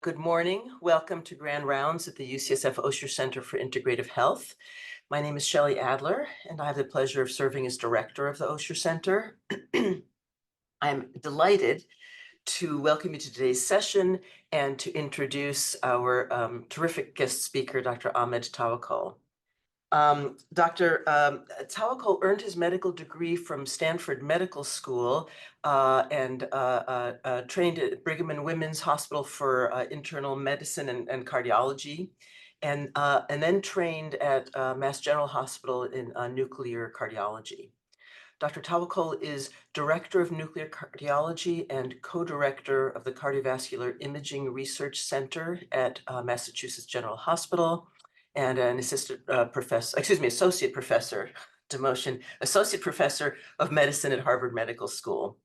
Good morning. Welcome to Grand Rounds at the UCSF Osher Center for Integrative Health. My name is Shelley Adler, and I have the pleasure of serving as director of the Osher Center. I'm delighted to welcome you to today's session and to introduce our terrific guest speaker, Dr. Ahmed Tawakol. Dr. Tawakol earned his medical degree from Stanford Medical School and trained at Brigham and Women's Hospital for internal medicine and cardiology, and then trained at Mass General Hospital in nuclear cardiology. Dr. Tawakol is Director of Nuclear Cardiology and co-director of the Cardiovascular Imaging Research Center at Massachusetts General Hospital, and an associate professor, demotion, associate professor of medicine at Harvard Medical School.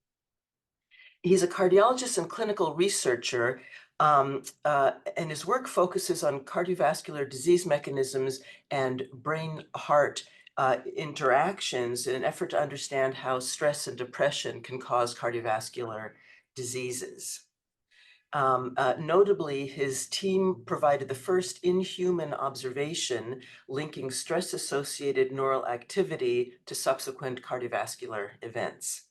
He's a cardiologist and clinical researcher, and his work focuses on cardiovascular disease mechanisms and brain-heart interactions in an effort to understand how stress and depression can cause cardiovascular diseases. Notably, his team provided the first in-human observation linking stress-associated neural activity to subsequent cardiovascular events.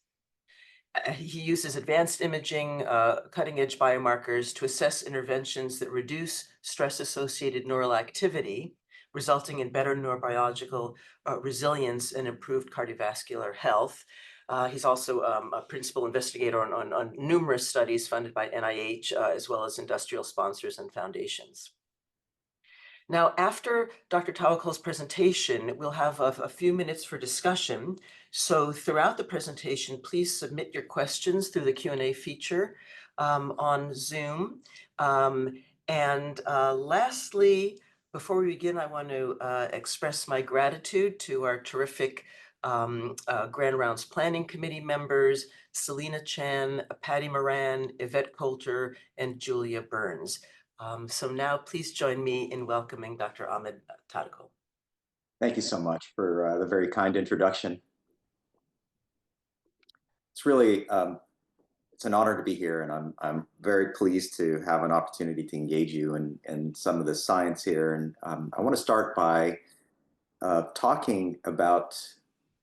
He uses advanced imaging, cutting-edge biomarkers to assess interventions that reduce stress-associated neural activity, resulting in better neurobiological resilience and improved cardiovascular health. He's also a principal investigator on numerous studies funded by NIH, as well as industrial sponsors and foundations. Now, after Dr. Tawakol's presentation, we'll have a few minutes for discussion. So throughout the presentation, please submit your questions through the Q&A feature on Zoom. Lastly, before we begin, I want to express my gratitude to our terrific Grand Rounds Planning Committee members, Selena Chan, Patty Moran, Yvette Coulter, and Julia Burns. So now please join me in welcoming Dr. Ahmed Tawakol. Thank you so much for the very kind introduction. It's really, it's an honor to be here, and I'm very pleased to have an opportunity to engage you in some of the science here. And I want to start by talking about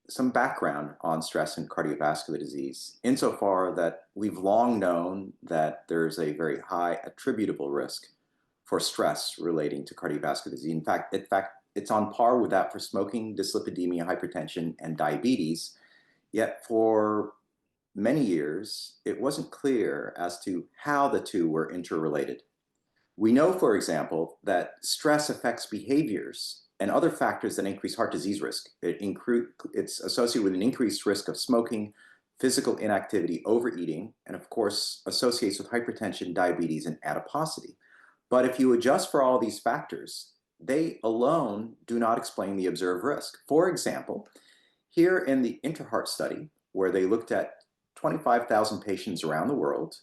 some background on stress and cardiovascular disease, insofar that we've long known that there's a very high attributable risk for stress relating to cardiovascular disease. In fact, it's on par with that for smoking, dyslipidemia, hypertension, and diabetes. Yet for many years, it wasn't clear as to how the two were interrelated. We know, for example, that stress affects behaviors and other factors that increase heart disease risk. It's associated with an increased risk of smoking, physical inactivity, overeating, and of course associates with hypertension, diabetes, and adiposity. But if you adjust for all these factors, they alone do not explain the observed risk. For example, here in the InterHeart study, where they looked at 25,000 patients around the world,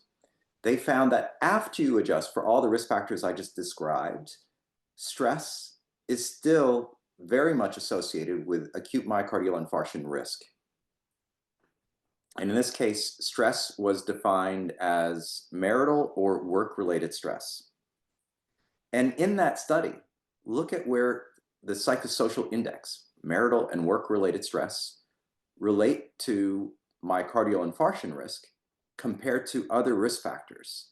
they found that after you adjust for all the risk factors I just described, stress is still very much associated with acute myocardial infarction risk. And in this case, stress was defined as marital or work-related stress. And in that study, look at where the psychosocial index, marital and work-related stress, relate to myocardial infarction risk compared to other risk factors.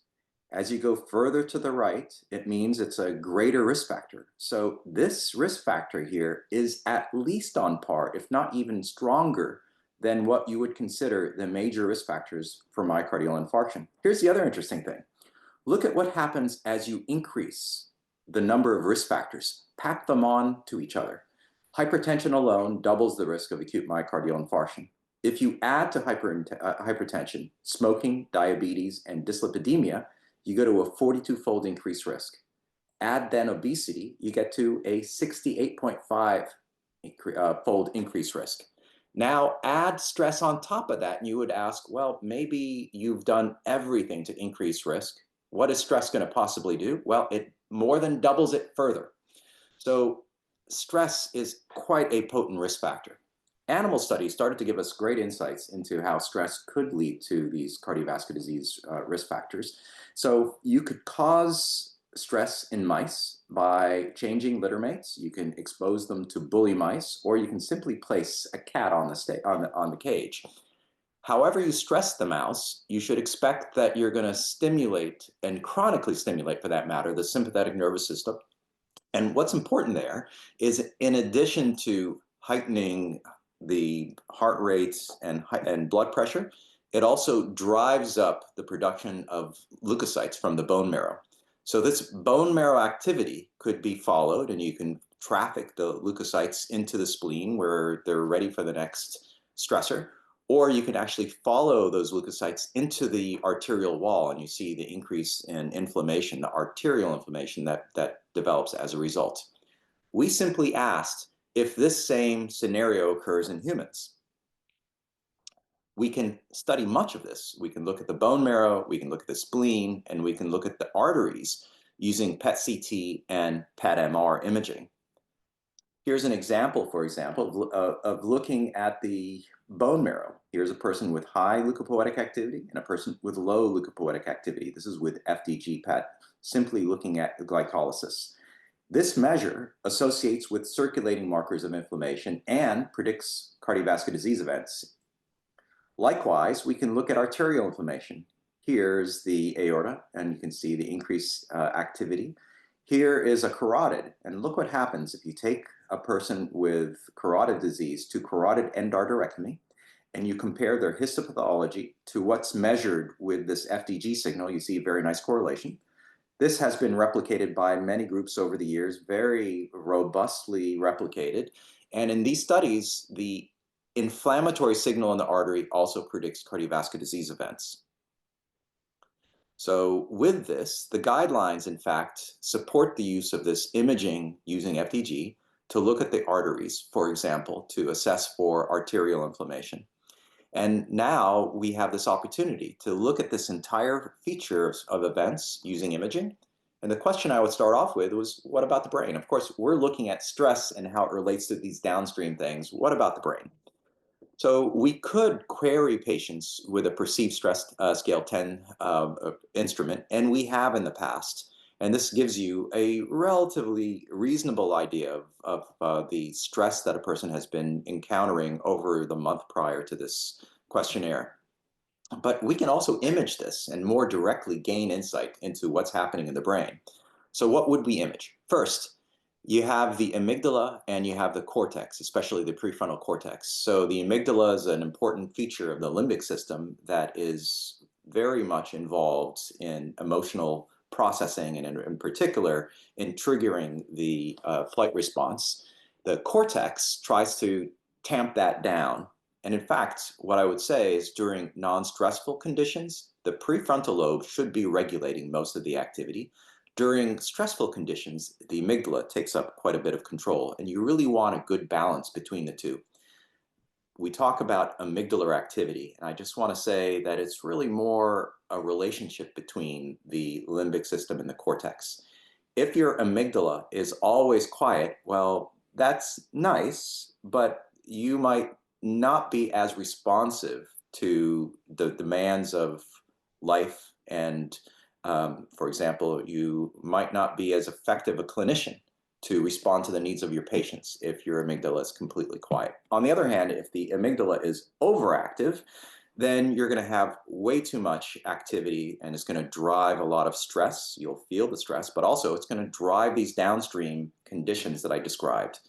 As you go further to the right, it means it's a greater risk factor. So this risk factor here is at least on par, if not even stronger, than what you would consider the major risk factors for myocardial infarction. Here's the other interesting thing. Look at what happens as you increase the number of risk factors, pack them on to each other. Hypertension alone doubles the risk of acute myocardial infarction. If you add to hypertension, smoking, diabetes, and dyslipidemia, you go to a 42-fold increased risk. Add then obesity, you get to a 68.5-fold increased risk. Now add stress on top of that, and you would ask, well, maybe you've done everything to increase risk. What is stress going to possibly do? Well, it more than doubles it further. So stress is quite a potent risk factor. animal studies started to give us great insights into how stress could lead to these cardiovascular disease risk factors. So you could cause stress in mice by changing litter mates. You can expose them to bully mice, or you can simply place a cat on the cage. However you stress the mouse, you should expect that you're going to stimulate, and chronically stimulate for that matter, the sympathetic nervous system. And what's important there is, in addition to heightening the heart rates and blood pressure, it also drives up the production of leukocytes from the bone marrow. So this bone marrow activity could be followed, and you can traffic the leukocytes into the spleen where they're ready for the next stressor. Or you can actually follow those leukocytes into the arterial wall, and you see the increase in inflammation, the arterial inflammation that develops as a result. We simply asked if this same scenario occurs in humans. We can study much of this. We can look at the bone marrow, we can look at the spleen, and we can look at the arteries using PET-CT and PET-MR imaging. Here's an example, for example, of looking at the bone marrow. Here's a person with high leukopoietic activity and a person with low leukopoietic activity. This is with FDG PET, simply looking at glycolysis. This measure associates with circulating markers of inflammation and predicts cardiovascular disease events. Likewise, we can look at arterial inflammation. Here's the aorta, and you can see the increased activity. Here is a carotid, and look what happens if you take a person with carotid disease to carotid endarterectomy, and you compare their histopathology to what's measured with this FDG signal. You see a very nice correlation. This has been replicated by many groups over the years, very robustly replicated. And in these studies, the inflammatory signal in the artery also predicts cardiovascular disease events. So with this, the guidelines, in fact, support the use of this imaging using FDG to look at the arteries, for example, to assess for arterial inflammation. And now we have this opportunity to look at this entire feature of events using imaging. And the question I would start off with was, what about the brain? Of course, we're looking at stress and how it relates to these downstream things. What about the brain? So we could query patients with a perceived stress scale 10 instrument, and we have in the past. And this gives you a relatively reasonable idea of the stress that a person has been encountering over the month prior to this questionnaire. But we can also image this and more directly gain insight into what's happening in the brain. So what would we image? First, you have the amygdala and you have the cortex, especially the prefrontal cortex. So the amygdala is an important feature of the limbic system that is very much involved in emotional processing, and in particular in triggering the flight response. The cortex tries to tamp that down. And in fact, what I would say is, during non-stressful conditions, the prefrontal lobe should be regulating most of the activity. During stressful conditions, the amygdala takes up quite a bit of control, and you really want a good balance between the two. We talk about amygdala activity, and I just want to say that it's really more a relationship between the limbic system and the cortex. If your amygdala is always quiet, well, that's nice, but you might not be as responsive to the demands of life, and for example, you might not be as effective a clinician to respond to the needs of your patients if your amygdala is completely quiet. On the other hand, if the amygdala is overactive, then you're going to have way too much activity, and it's going to drive a lot of stress. You'll feel the stress, but also it's going to drive these downstream conditions that I described.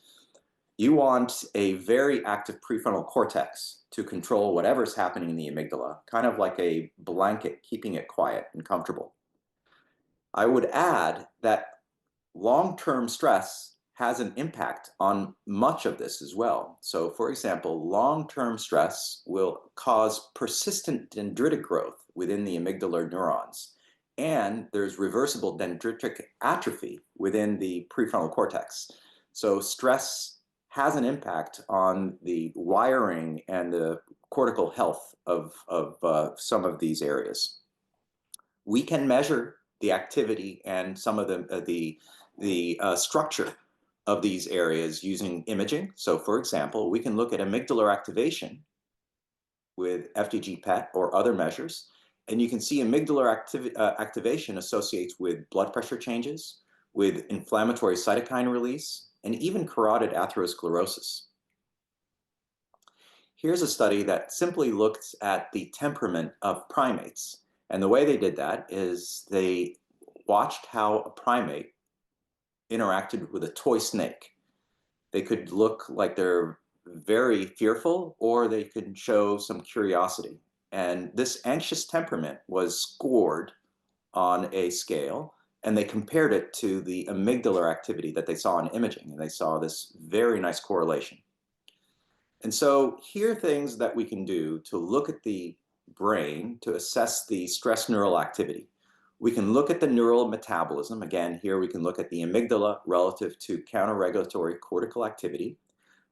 You want a very active prefrontal cortex to control whatever's happening in the amygdala, kind of like a blanket keeping it quiet and comfortable. I would add that long-term stress has an impact on much of this as well. So for example, long-term stress will cause persistent dendritic growth within the amygdala neurons. And there's reversible dendritic atrophy within the prefrontal cortex. So stress has an impact on the wiring and the cortical health of some of these areas. We can measure the activity and some of the structure of these areas using imaging. So for example, we can look at amygdala activation with FDG PET or other measures, and you can see amygdala activation associates with blood pressure changes, with inflammatory cytokine release, and even carotid atherosclerosis. Here's a study that simply looked at the temperament of primates. And the way they did that is they watched how a primate interacted with a toy snake. They could look like they're very fearful, or they could show some curiosity. And this anxious temperament was scored on a scale, and they compared it to the amygdala activity that they saw in imaging, and they saw this very nice correlation. And so here are things that we can do to look at the brain to assess the stress neural activity. We can look at the neural metabolism. Again, here we can look at the amygdala relative to counter-regulatory cortical activity.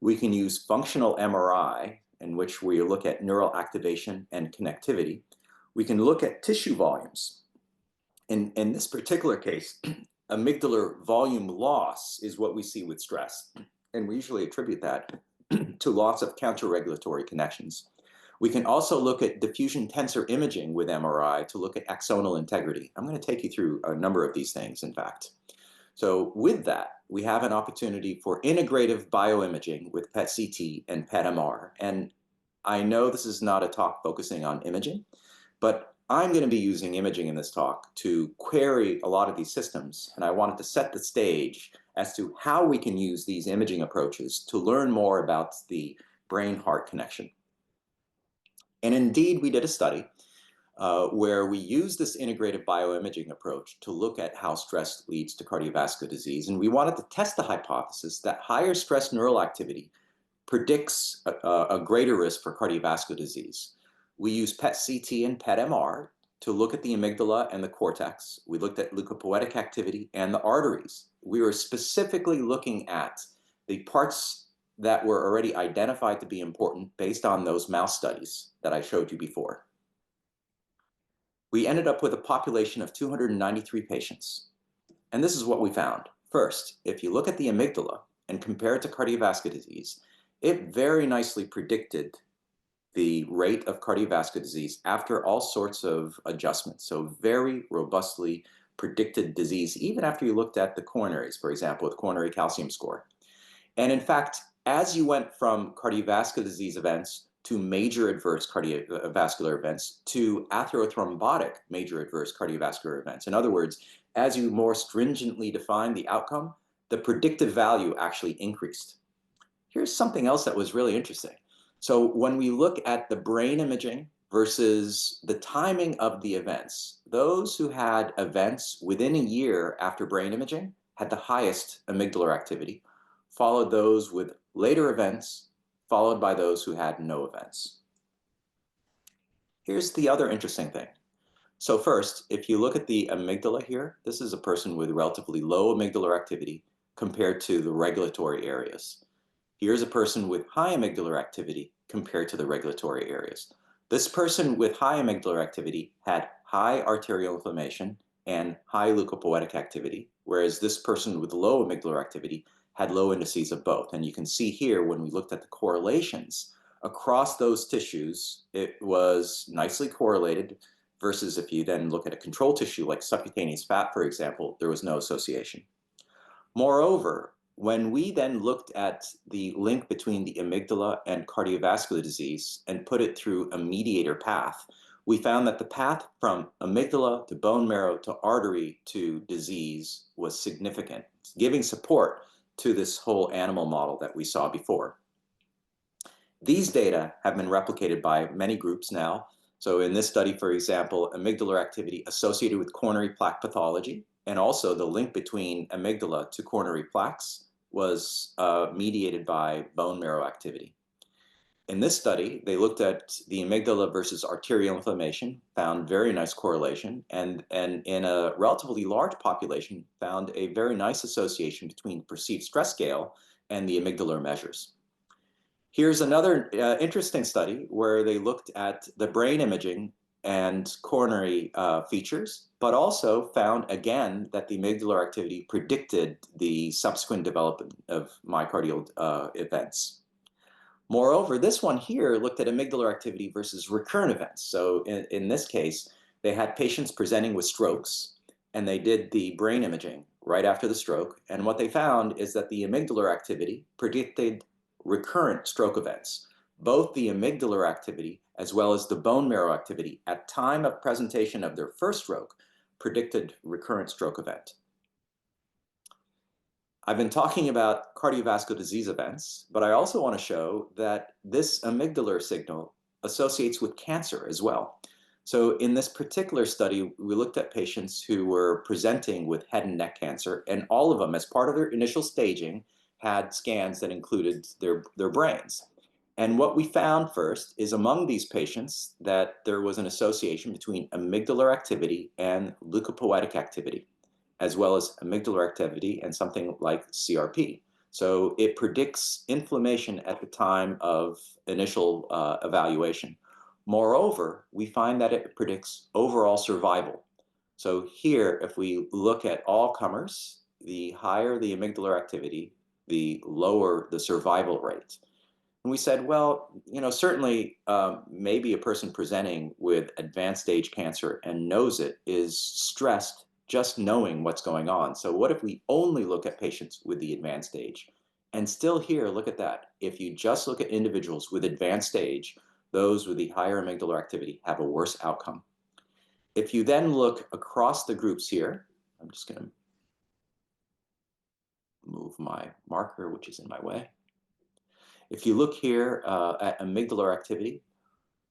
We can use functional MRI, in which we look at neural activation and connectivity. We can look at tissue volumes. In this particular case, amygdala volume loss is what we see with stress. And we usually attribute that to loss of counter-regulatory connections. We can also look at diffusion tensor imaging with MRI to look at axonal integrity. I'm going to take you through a number of these things, in fact. So with that, we have an opportunity for integrative bioimaging with PET-CT and PET-MR. And I know this is not a talk focusing on imaging, but I'm going to be using imaging in this talk to query a lot of these systems. And I wanted to set the stage as to how we can use these imaging approaches to learn more about the brain-heart connection. And indeed, we did a study where we used this integrative bioimaging approach to look at how stress leads to cardiovascular disease. And we wanted to test the hypothesis that higher stress neural activity predicts a greater risk for cardiovascular disease. We used PET-CT and PET-MR to look at the amygdala and the cortex. We looked at leukopoietic activity and the arteries. We were specifically looking at the parts that were already identified to be important based on those mouse studies that I showed you before. We ended up with a population of 293 patients. And this is what we found. First, if you look at the amygdala and compare it to cardiovascular disease, it very nicely predicted the rate of cardiovascular disease after all sorts of adjustments. So very robustly predicted disease, even after you looked at the coronaries, for example, with coronary calcium score. And in fact, as you went from cardiovascular disease events to major adverse cardiovascular events to atherothrombotic major adverse cardiovascular events, in other words, as you more stringently define the outcome, the predictive value actually increased. Here's something else that was really interesting. So when we look at the brain imaging versus the timing of the events, those who had events within a year after brain imaging had the highest amygdala activity, followed those with later events, followed by those who had no events. Here's the other interesting thing. So first, if you look at the amygdala here, this is a person with relatively low amygdala activity compared to the regulatory areas. Here's a person with high amygdala activity compared to the regulatory areas. This person with high amygdala activity had high arterial inflammation and high leukopoietic activity, whereas this person with low amygdala activity had low indices of both. And you can see here when we looked at the correlations across those tissues, it was nicely correlated versus if you then look at a control tissue like subcutaneous fat, for example, there was no association. Moreover, when we then looked at the link between the amygdala and cardiovascular disease and put it through a mediator path, we found that the path from amygdala to bone marrow to artery to disease was significant, giving support to this whole animal model that we saw before. These data have been replicated by many groups now. So in this study, for example, amygdala activity associated with coronary plaque pathology, and also the link between amygdala to coronary plaques was mediated by bone marrow activity. In this study, they looked at the amygdala versus arterial inflammation, found very nice correlation, and in a relatively large population, found a very nice association between perceived stress scale and the amygdalar measures. Here's another interesting study where they looked at the brain imaging and coronary features, but also found again that the amygdala activity predicted the subsequent development of myocardial events. Moreover, this one here looked at amygdala activity versus recurrent events. So in this case, they had patients presenting with strokes, and they did the brain imaging right after the stroke. And what they found is that the amygdala activity predicted recurrent stroke events. Both the amygdala activity as well as the bone marrow activity at time of presentation of their first stroke predicted recurrent stroke event. I've been talking about cardiovascular disease events, but I also want to show that this amygdala signal associates with cancer as well. So in this particular study, we looked at patients who were presenting with head and neck cancer, and all of them, as part of their initial staging, had scans that included their brains. And what we found first is among these patients that there was an association between amygdala activity and leukopoietic activity, as well as amygdala activity and something like CRP. So it predicts inflammation at the time of initial evaluation. Moreover, we find that it predicts overall survival. So here, if we look at all comers, the higher the amygdala activity, the lower the survival rate. And we said, well, certainly maybe a person presenting with advanced stage cancer and knows it is stressed just knowing what's going on. So what if we only look at patients with the advanced stage? And still here, look at that. If you just look at individuals with advanced stage, those with the higher amygdala activity have a worse outcome. If you then look across the groups here, I'm just going to move my marker, which is in my way. If you look here at amygdala activity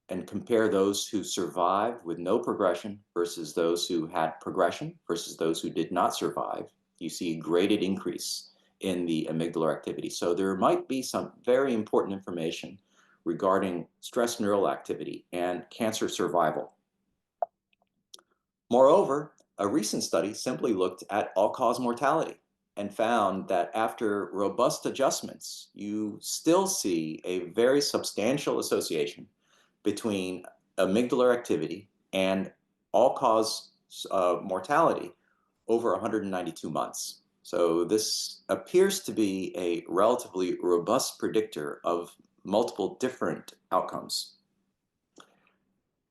and compare those who survived with no progression versus those who had progression versus those who did not survive, you see a graded increase in the amygdala activity. So there might be some very important information regarding stress neural activity and cancer survival. Moreover, a recent study simply looked at all-cause mortality and found that after robust adjustments, you still see a very substantial association between amygdala activity and all-cause mortality over 192 months. So this appears to be a relatively robust predictor of multiple different outcomes.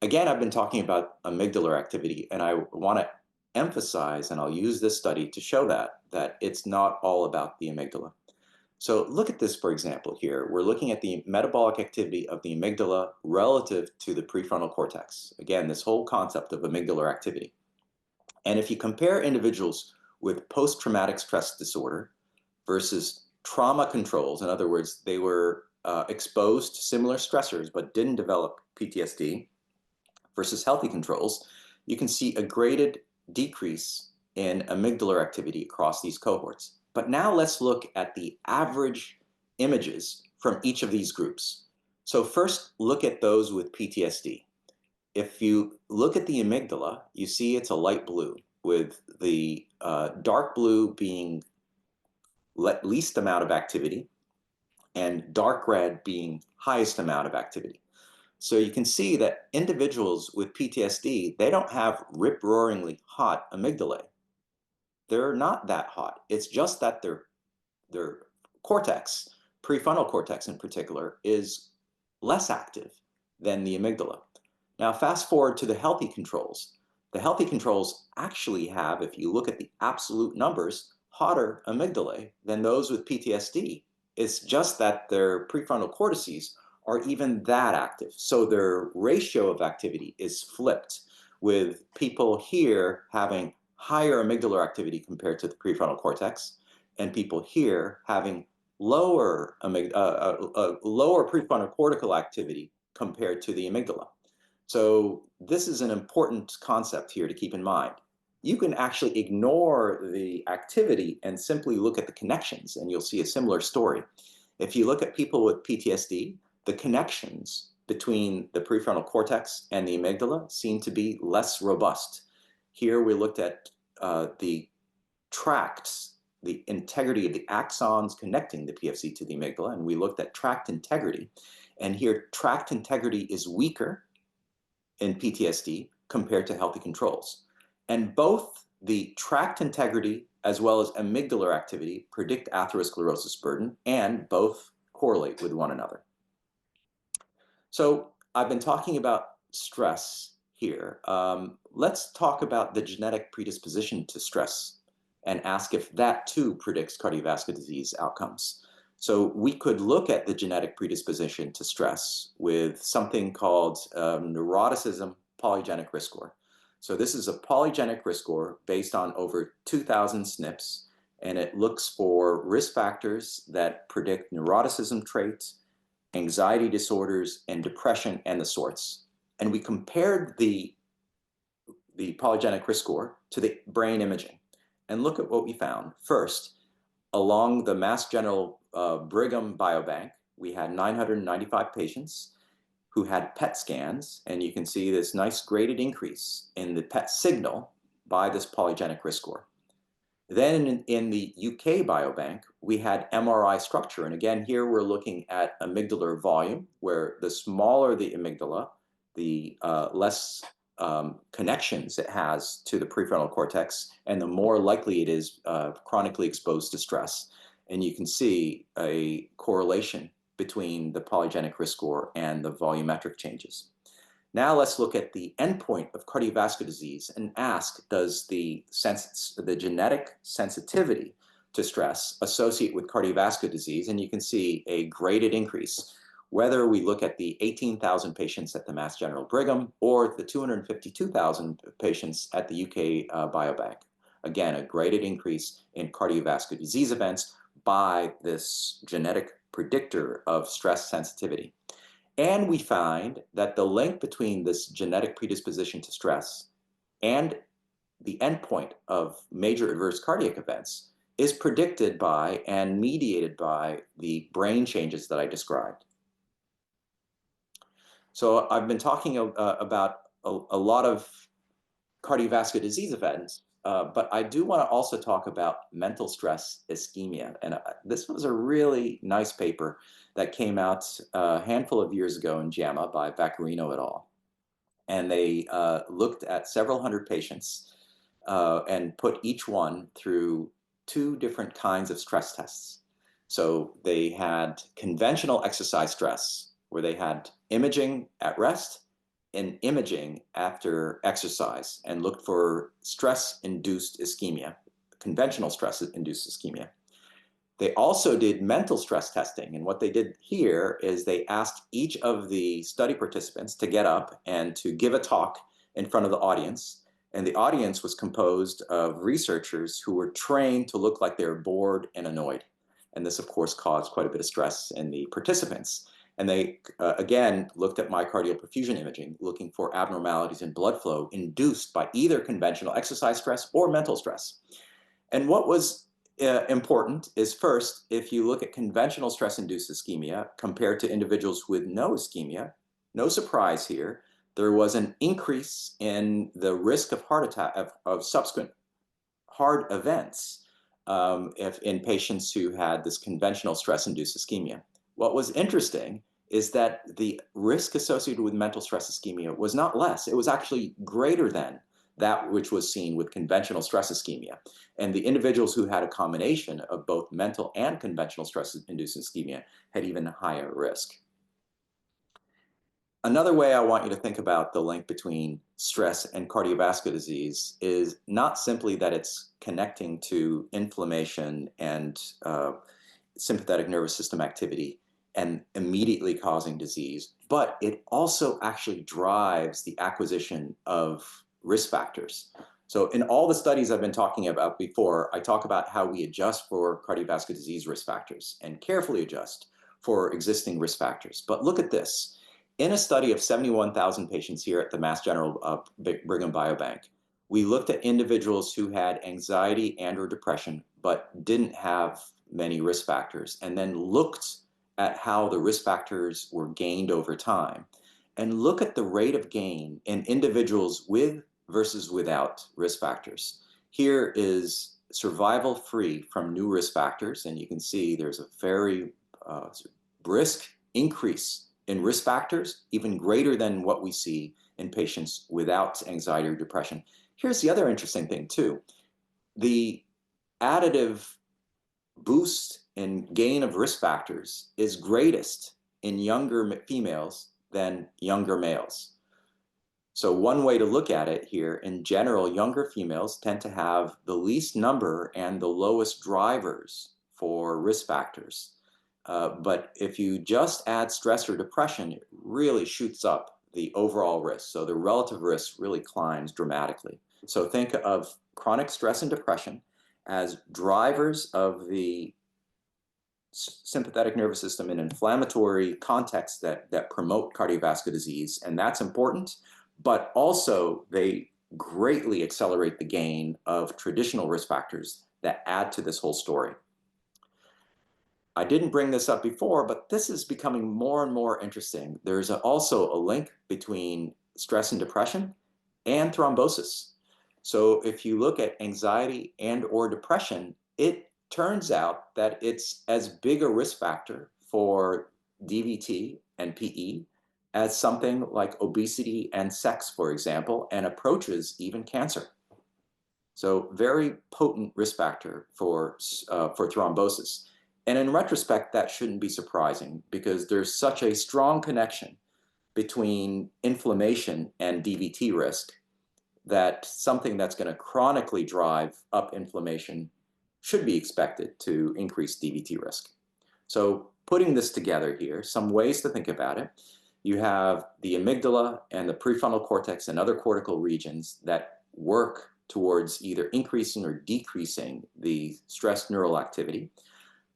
Again, I've been talking about amygdala activity, and I want to emphasize, and I'll use this study to show that it's not all about the amygdala. So look at this, for example, here. We're looking at the metabolic activity of the amygdala relative to the prefrontal cortex. Again, this whole concept of amygdala activity. And if you compare individuals with post-traumatic stress disorder versus trauma controls, in other words, they were exposed to similar stressors but didn't develop PTSD, versus healthy controls, you can see a graded decrease in amygdala activity across these cohorts. But now let's look at the average images from each of these groups. So first, look at those with PTSD. If you look at the amygdala, you see it's a light blue, with the dark blue being least amount of activity and dark red being highest amount of activity. So you can see that individuals with PTSD, they don't have rip-roaringly hot amygdalae. They're not that hot. It's just that their cortex, prefrontal cortex in particular, is less active than the amygdala. Now fast forward to the healthy controls. The healthy controls actually have, if you look at the absolute numbers, hotter amygdalae than those with PTSD. It's just that their prefrontal cortices are even that active. So their ratio of activity is flipped, with people here having higher amygdala activity compared to the prefrontal cortex, and people here having lower prefrontal cortical activity compared to the amygdala. So this is an important concept here to keep in mind. You can actually ignore the activity and simply look at the connections, and you'll see a similar story. If you look at people with PTSD, the connections between the prefrontal cortex and the amygdala seem to be less robust. Here we looked at the tracts, the integrity of the axons connecting the PFC to the amygdala, and we looked at tract integrity. And here tract integrity is weaker in PTSD compared to healthy controls. And both the tract integrity as well as amygdala activity predict atherosclerosis burden, and both correlate with one another. So I've been talking about stress here. Let's talk about the genetic predisposition to stress and ask if that too predicts cardiovascular disease outcomes. So we could look at the genetic predisposition to stress with something called neuroticism polygenic risk score. So this is a polygenic risk score based on over 2,000 SNPs, and it looks for risk factors that predict neuroticism traits, anxiety disorders, and depression, and the sorts. And we compared the polygenic risk score to the brain imaging. And look at what we found. First, along the Mass General Brigham Biobank, we had 995 patients who had PET scans, and you can see this nice graded increase in the PET signal by this polygenic risk score. Then in the UK Biobank, we had MRI structure. And again, here we're looking at amygdalar volume, where the smaller the amygdala, the less connections it has to the prefrontal cortex, and the more likely it is chronically exposed to stress. And you can see a correlation between the polygenic risk score and the volumetric changes. Now let's look at the endpoint of cardiovascular disease and ask, does the genetic sensitivity to stress associate with cardiovascular disease? And you can see a graded increase, whether we look at the 18,000 patients at the Mass General Brigham or the 252,000 patients at the UK Biobank. Again, a graded increase in cardiovascular disease events by this genetic predictor of stress sensitivity. And we find that the link between this genetic predisposition to stress and the endpoint of major adverse cardiac events is predicted by and mediated by the brain changes that I described. So I've been talking about a lot of cardiovascular disease events, but I do want to also talk about mental stress ischemia. And this was a really nice paper that came out a handful of years ago in JAMA by Vaccarino et al. And they looked at several hundred patients and put each one through two different kinds of stress tests. So they had conventional exercise stress, where they had imaging at rest and imaging after exercise, and looked for stress-induced ischemia, conventional stress-induced ischemia. They also did mental stress testing, and what they did here is they asked each of the study participants to get up and to give a talk in front of the audience, and the audience was composed of researchers who were trained to look like they were bored and annoyed. And this, of course, caused quite a bit of stress in the participants. And they, again, looked at myocardial perfusion imaging, looking for abnormalities in blood flow induced by either conventional exercise stress or mental stress. And what was important is, first, if you look at conventional stress-induced ischemia compared to individuals with no ischemia, no surprise here, there was an increase in the risk of heart attack, of subsequent heart events in patients who had this conventional stress-induced ischemia. What was interesting is that the risk associated with mental stress ischemia was not less. It was actually greater than that which was seen with conventional stress ischemia. And the individuals who had a combination of both mental and conventional stress-induced ischemia had even higher risk. Another way I want you to think about the link between stress and cardiovascular disease is not simply that it's connecting to inflammation and sympathetic nervous system activity and immediately causing disease, but it also actually drives the acquisition of risk factors. So in all the studies I've been talking about before, I talk about how we adjust for cardiovascular disease risk factors and carefully adjust for existing risk factors. But look at this. In a study of 71,000 patients here at the Mass General Brigham Biobank, we looked at individuals who had anxiety and or depression, but didn't have many risk factors, and then looked at how the risk factors were gained over time. And look at the rate of gain in individuals with versus without risk factors. Here is survival free from new risk factors, and you can see there's a very brisk increase in risk factors, even greater than what we see in patients without anxiety or depression. Here's the other interesting thing too. The additive boost in gain of risk factors is greatest in younger females than younger males. So one way to look at it here, in general, younger females tend to have the least number and the lowest drivers for risk factors. But if you just add stress or depression, it really shoots up the overall risk. So the relative risk really climbs dramatically. So think of chronic stress and depression as drivers of the sympathetic nervous system in inflammatory contexts that promote cardiovascular disease, and that's important, but also they greatly accelerate the gain of traditional risk factors that add to this whole story. I didn't bring this up before, but this is becoming more and more interesting. There's also a link between stress and depression and thrombosis. So if you look at anxiety and or depression, it turns out that it's as big a risk factor for DVT and PE as something like obesity and sex, for example, and approaches even cancer. So very potent risk factor for thrombosis. And in retrospect, that shouldn't be surprising because there's such a strong connection between inflammation and DVT risk that something that's going to chronically drive up inflammation should be expected to increase DVT risk. So putting this together here, some ways to think about it. You have the amygdala and the prefrontal cortex and other cortical regions that work towards either increasing or decreasing the stress neural activity.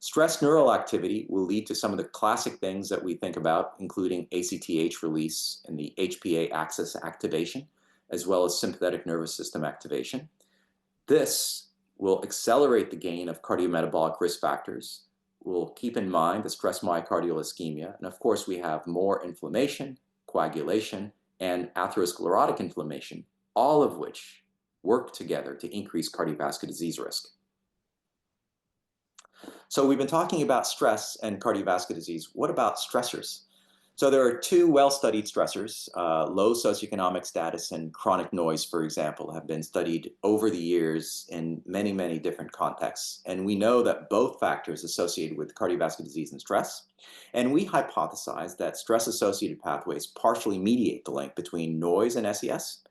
Stress neural activity will lead to some of the classic things that we think about, including ACTH release and the HPA axis activation, as well as sympathetic nervous system activation. This will accelerate the gain of cardiometabolic risk factors. We'll keep in mind the stress myocardial ischemia. And of course, we have more inflammation, coagulation, and atherosclerotic inflammation, all of which work together to increase cardiovascular disease risk. So we've been talking about stress and cardiovascular disease. What about stressors? So there are two well-studied stressors. Low socioeconomic status and chronic noise, for example, have been studied over the years in many, many different contexts. And we know that both factors associated with cardiovascular disease and stress. And we hypothesize that stress-associated pathways partially mediate the link between noise and SES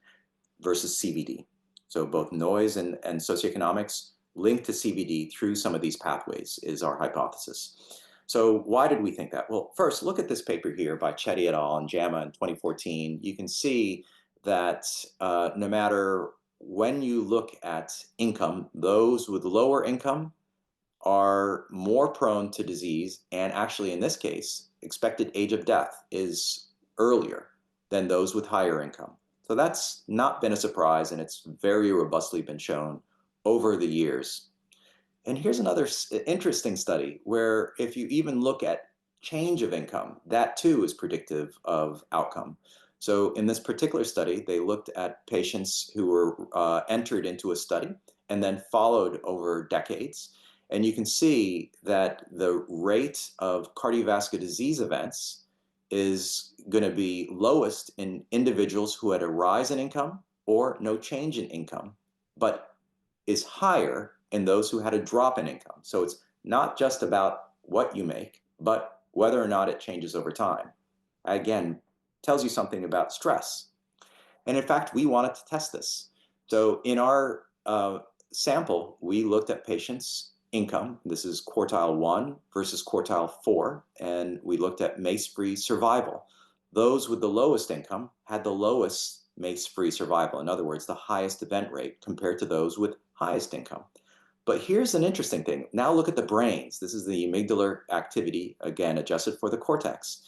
versus CVD. So both noise and socioeconomics linked to CVD through some of these pathways is our hypothesis. So why did we think that? Well, first, look at this paper here by Chetty et al. And JAMA in 2014. You can see that no matter when you look at income, those with lower income are more prone to disease, and actually in this case, expected age of death is earlier than those with higher income. So that's not been a surprise, and it's very robustly been shown over the years. And here's another interesting study where if you even look at change of income, that too is predictive of outcome. So in this particular study, they looked at patients who were entered into a study and then followed over decades. And you can see that the rate of cardiovascular disease events is going to be lowest in individuals who had a rise in income or no change in income, but is higher in those who had a drop in income. So it's not just about what you make, but whether or not it changes over time. Again, tells you something about stress. And in fact, we wanted to test this. So in our sample, we looked at patients' income. This is quartile 1 versus quartile 4, and we looked at MACE-free survival. Those with the lowest income had the lowest MACE-free survival. In other words, the highest event rate compared to those with highest income. But here's an interesting thing. Now look at the brains. This is the amygdala activity, again, adjusted for the cortex.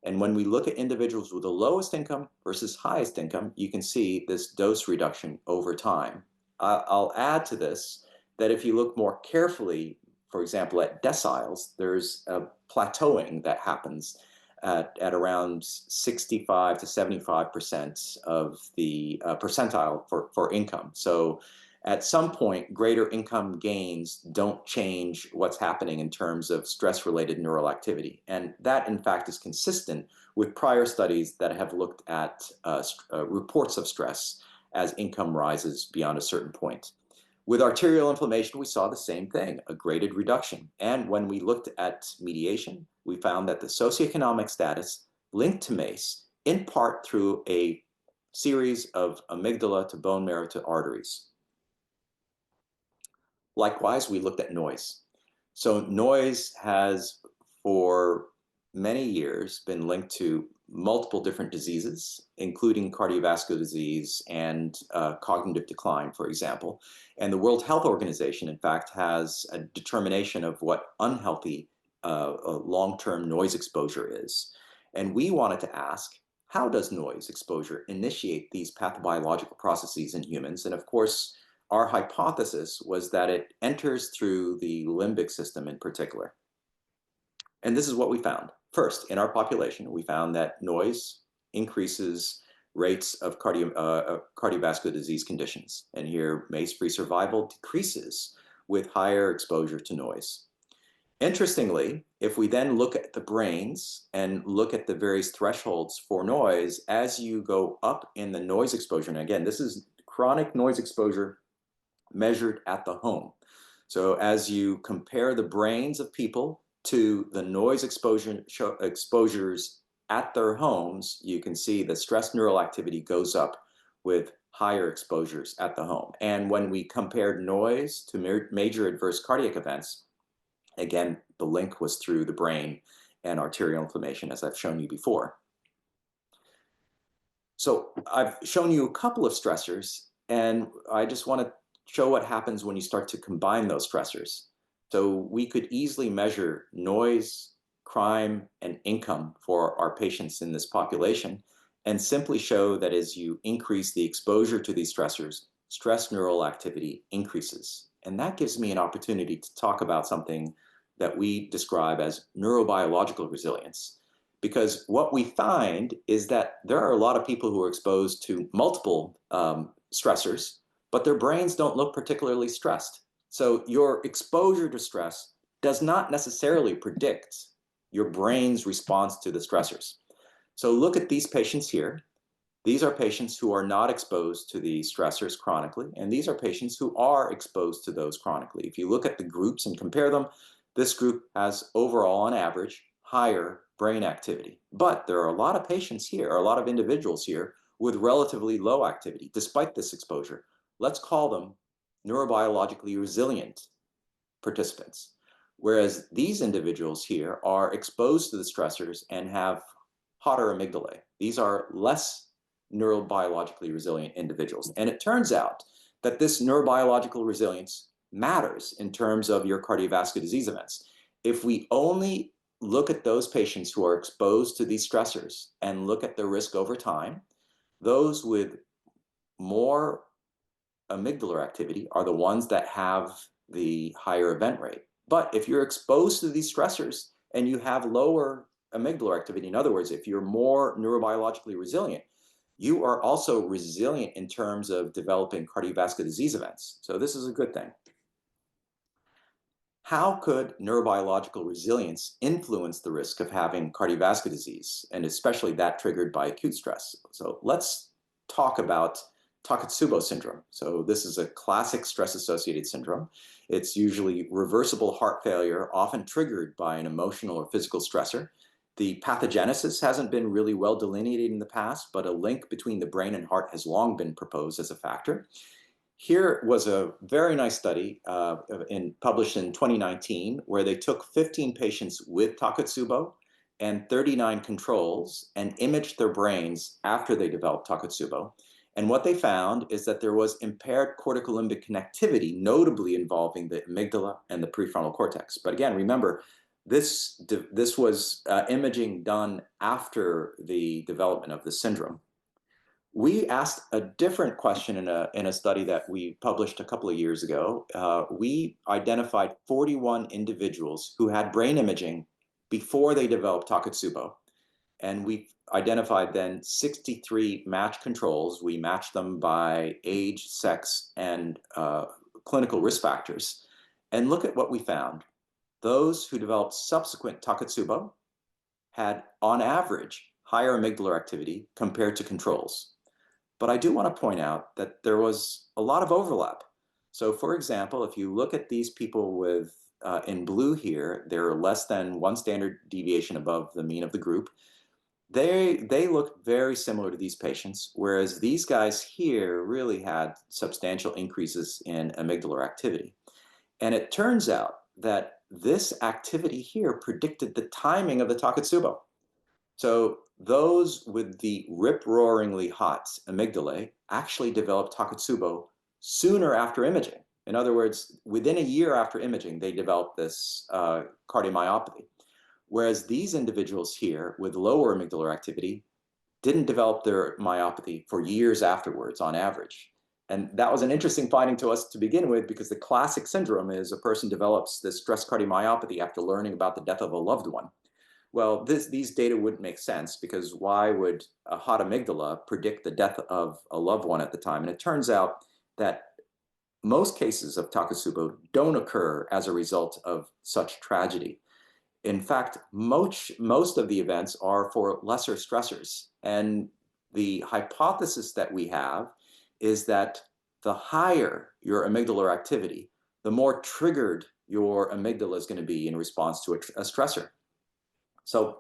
And when we look at individuals with the lowest income versus highest income, you can see this dose reduction over time. I'll add to this that if you look more carefully, for example, at deciles, there's a plateauing that happens at around 65 to 75% of the percentile for income. So At some point, greater income gains don't change what's happening in terms of stress-related neural activity. And that, in fact, is consistent with prior studies that have looked at reports of stress as income rises beyond a certain point. With arterial inflammation, we saw the same thing, a graded reduction. And when we looked at mediation, we found that the socioeconomic status linked to MACE, in part through a series of amygdala to bone marrow to arteries. Likewise, we looked at noise. So noise has, for many years, been linked to multiple different diseases, including cardiovascular disease and cognitive decline, for example. And the World Health Organization, in fact, has a determination of what unhealthy long-term noise exposure is. And we wanted to ask, how does noise exposure initiate these pathobiological processes in humans? And of course, our hypothesis was that it enters through the limbic system in particular. And this is what we found. First, in our population, we found that noise increases rates of cardiovascular disease conditions. And here, MACE-free survival decreases with higher exposure to noise. Interestingly, if we then look at the brains and look at the various thresholds for noise, as you go up in the noise exposure, and again, this is chronic noise exposure measured at the home. So as you compare the brains of people to the noise exposures at their homes, you can see the stress neural activity goes up with higher exposures at the home. And when we compared noise to major adverse cardiac events, again, the link was through the brain and arterial inflammation, as I've shown you before. So I've shown you a couple of stressors, and I just want to show what happens when you start to combine those stressors. So we could easily measure noise, crime, and income for our patients in this population, and simply show that as you increase the exposure to these stressors, stress neural activity increases. And that gives me an opportunity to talk about something that we describe as neurobiological resilience. Because what we find is that there are a lot of people who are exposed to multiple stressors, but their brains don't look particularly stressed. So your exposure to stress does not necessarily predict your brain's response to the stressors. So look at these patients here. These are patients who are not exposed to the stressors chronically, and these are patients who are exposed to those chronically. If you look at the groups and compare them, this group has overall, on average, higher brain activity. But there are a lot of patients here, or a lot of individuals here, with relatively low activity, despite this exposure. Let's call them neurobiologically resilient participants. Whereas these individuals here are exposed to the stressors and have hotter amygdalae. These are less neurobiologically resilient individuals. And it turns out that this neurobiological resilience matters in terms of your cardiovascular disease events. If we only look at those patients who are exposed to these stressors and look at their risk over time, those with more amygdala activity are the ones that have the higher event rate. But if you're exposed to these stressors and you have lower amygdala activity, in other words, if you're more neurobiologically resilient, you are also resilient in terms of developing cardiovascular disease events. So this is a good thing. How could neurobiological resilience influence the risk of having cardiovascular disease, and especially that triggered by acute stress? So let's talk about Takotsubo syndrome. So this is a classic stress-associated syndrome. It's usually reversible heart failure, often triggered by an emotional or physical stressor. The pathogenesis hasn't been really well delineated in the past, but a link between the brain and heart has long been proposed as a factor. Here was a very nice study published in 2019, where they took 15 patients with Takotsubo and 39 controls and imaged their brains after they developed Takotsubo. And what they found is that there was impaired corticolimbic connectivity, notably involving the amygdala and the prefrontal cortex. But again, remember, this was imaging done after the development of the syndrome. We asked a different question in a study that we published a couple of years ago. We identified 41 individuals who had brain imaging before they developed Takotsubo. And we identified then 63 match controls. We matched them by age, sex, and clinical risk factors. And look at what we found. Those who developed subsequent Takotsubo had, on average, higher amygdala activity compared to controls. But I do want to point out that there was a lot of overlap. So for example, if you look at these people with, in blue here, they're less than 1 standard deviation above the mean of the group. They look very similar to these patients, whereas these guys here really had substantial increases in amygdala activity. And it turns out that this activity here predicted the timing of the Takotsubo. So those with the rip-roaringly hot amygdalae actually developed Takotsubo sooner after imaging. In other words, within a year after imaging, they developed this cardiomyopathy. Whereas these individuals here with lower amygdala activity didn't develop their myopathy for years afterwards on average. And that was an interesting finding to us to begin with, because the classic syndrome is a person develops this stress cardiomyopathy after learning about the death of a loved one. Well, these data wouldn't make sense, because why would a hot amygdala predict the death of a loved one at the time? And it turns out that most cases of Takotsubo don't occur as a result of such tragedy. In fact, most of the events are for lesser stressors. And the hypothesis that we have is that the higher your amygdala activity, the more triggered your amygdala is going to be in response to a stressor. So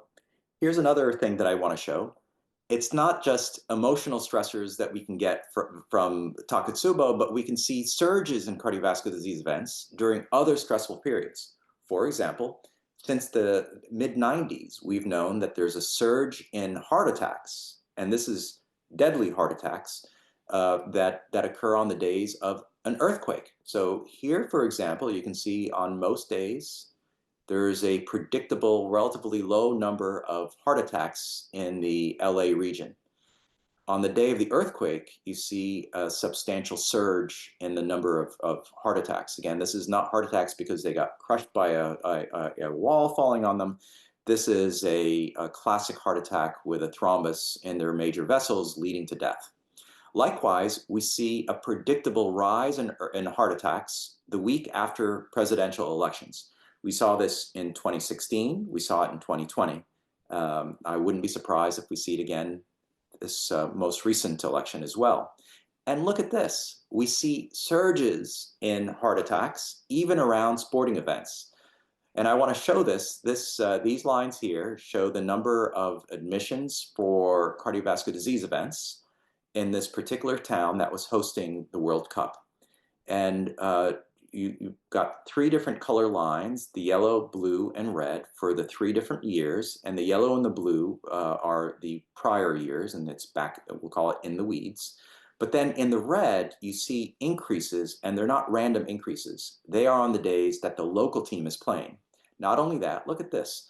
here's another thing that I want to show. It's not just emotional stressors that we can get from Takotsubo, but we can see surges in cardiovascular disease events during other stressful periods. For example, since the mid-90s, we've known that there's a surge in heart attacks, and this is deadly heart attacks that occur on the days of an earthquake. So here, for example, you can see on most days, there's a predictable, relatively low number of heart attacks in the LA region. On the day of the earthquake, you see a substantial surge in the number of heart attacks. Again, this is not heart attacks because they got crushed by a wall falling on them. This is a classic heart attack with a thrombus in their major vessels leading to death. Likewise, we see a predictable rise in heart attacks the week after presidential elections. We saw this in 2016. We saw it in 2020. I wouldn't be surprised if we see it again this most recent election as well. And look at this. We see surges in heart attacks even around sporting events. And I want to show this. These lines here show the number of admissions for cardiovascular disease events in this particular town that was hosting the World Cup. And you've got 3 different color lines, the yellow, blue, and red for the 3 different years. And the yellow and the blue are the prior years, and it's back, we'll call it in the weeds. But then in the red, you see increases, and they're not random increases. They are on the days that the local team is playing. Not only that, look at this.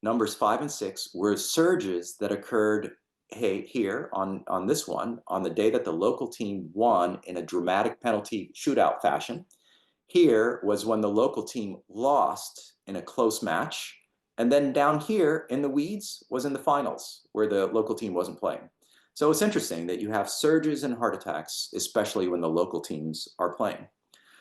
Numbers 5 and 6 were surges that occurred here on this one, on the day that the local team won in a dramatic penalty shootout fashion. Here was when the local team lost in a close match. And then down here in the weeds was in the finals, where the local team wasn't playing. So it's interesting that you have surges in heart attacks, especially when the local teams are playing.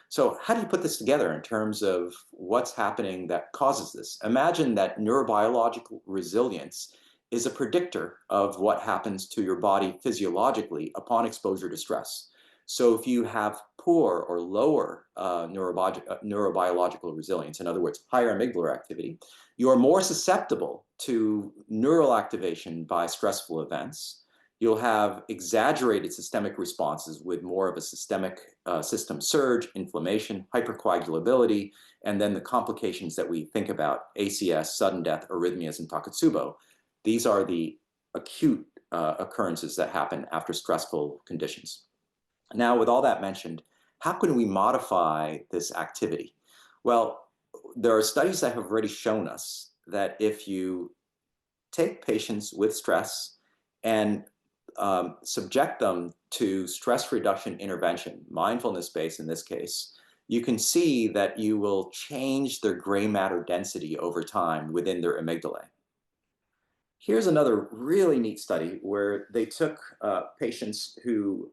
So how do you put this together in terms of what's happening that causes this? Imagine that neurobiological resilience is a predictor of what happens to your body physiologically upon exposure to stress. So if you have poor or lower neurobiological resilience, in other words, higher amygdala activity, you are more susceptible to neural activation by stressful events. You'll have exaggerated systemic responses with more of a systemic system surge, inflammation, hypercoagulability, and then the complications that we think about, ACS, sudden death, arrhythmias, and Takotsubo. These are the acute occurrences that happen after stressful conditions. Now, with all that mentioned, how can we modify this activity? Well, there are studies that have already shown us that if you take patients with stress and subject them to stress reduction intervention, mindfulness-based in this case, you can see that you will change their gray matter density over time within their amygdalae. Here's another really neat study where they took patients who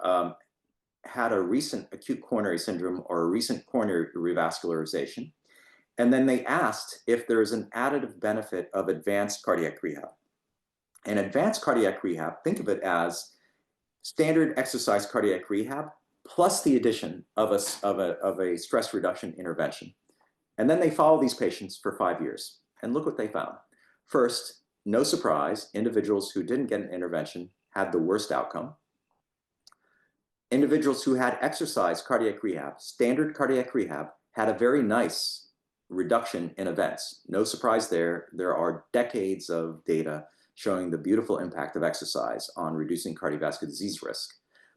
had a recent acute coronary syndrome or a recent coronary revascularization, and then they asked if there is an additive benefit of advanced cardiac rehab. And advanced cardiac rehab, think of it as standard exercise cardiac rehab plus the addition of a stress reduction intervention. And then they follow these patients for 5 years. And look what they found. First, no surprise, individuals who didn't get an intervention had the worst outcome. Individuals who had exercise cardiac rehab, standard cardiac rehab, had a very nice reduction in events. No surprise there. There are decades of data showing the beautiful impact of exercise on reducing cardiovascular disease risk.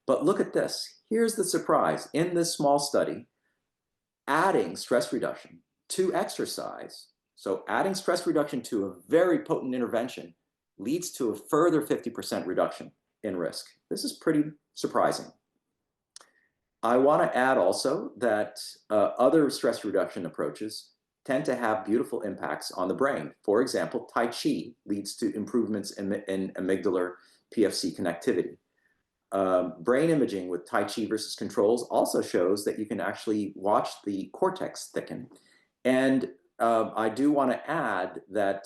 But look at this. Here's the surprise. In this small study, adding stress reduction to exercise, so adding stress reduction to a very potent intervention, leads to a further 50% reduction in risk. This is pretty surprising. I want to add also that other stress reduction approaches tend to have beautiful impacts on the brain. For example, Tai Chi leads to improvements in amygdalar PFC connectivity. Brain imaging with Tai Chi versus controls also shows that you can actually watch the cortex thicken. And I do want to add that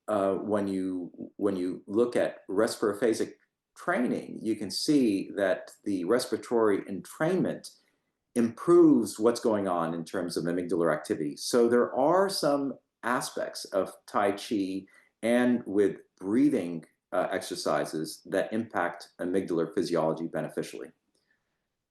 when you look at respiraphasic training, you can see that the respiratory entrainment improves what's going on in terms of amygdalar activity. So there are some aspects of Tai Chi and with breathing exercises that impact amygdalar physiology beneficially.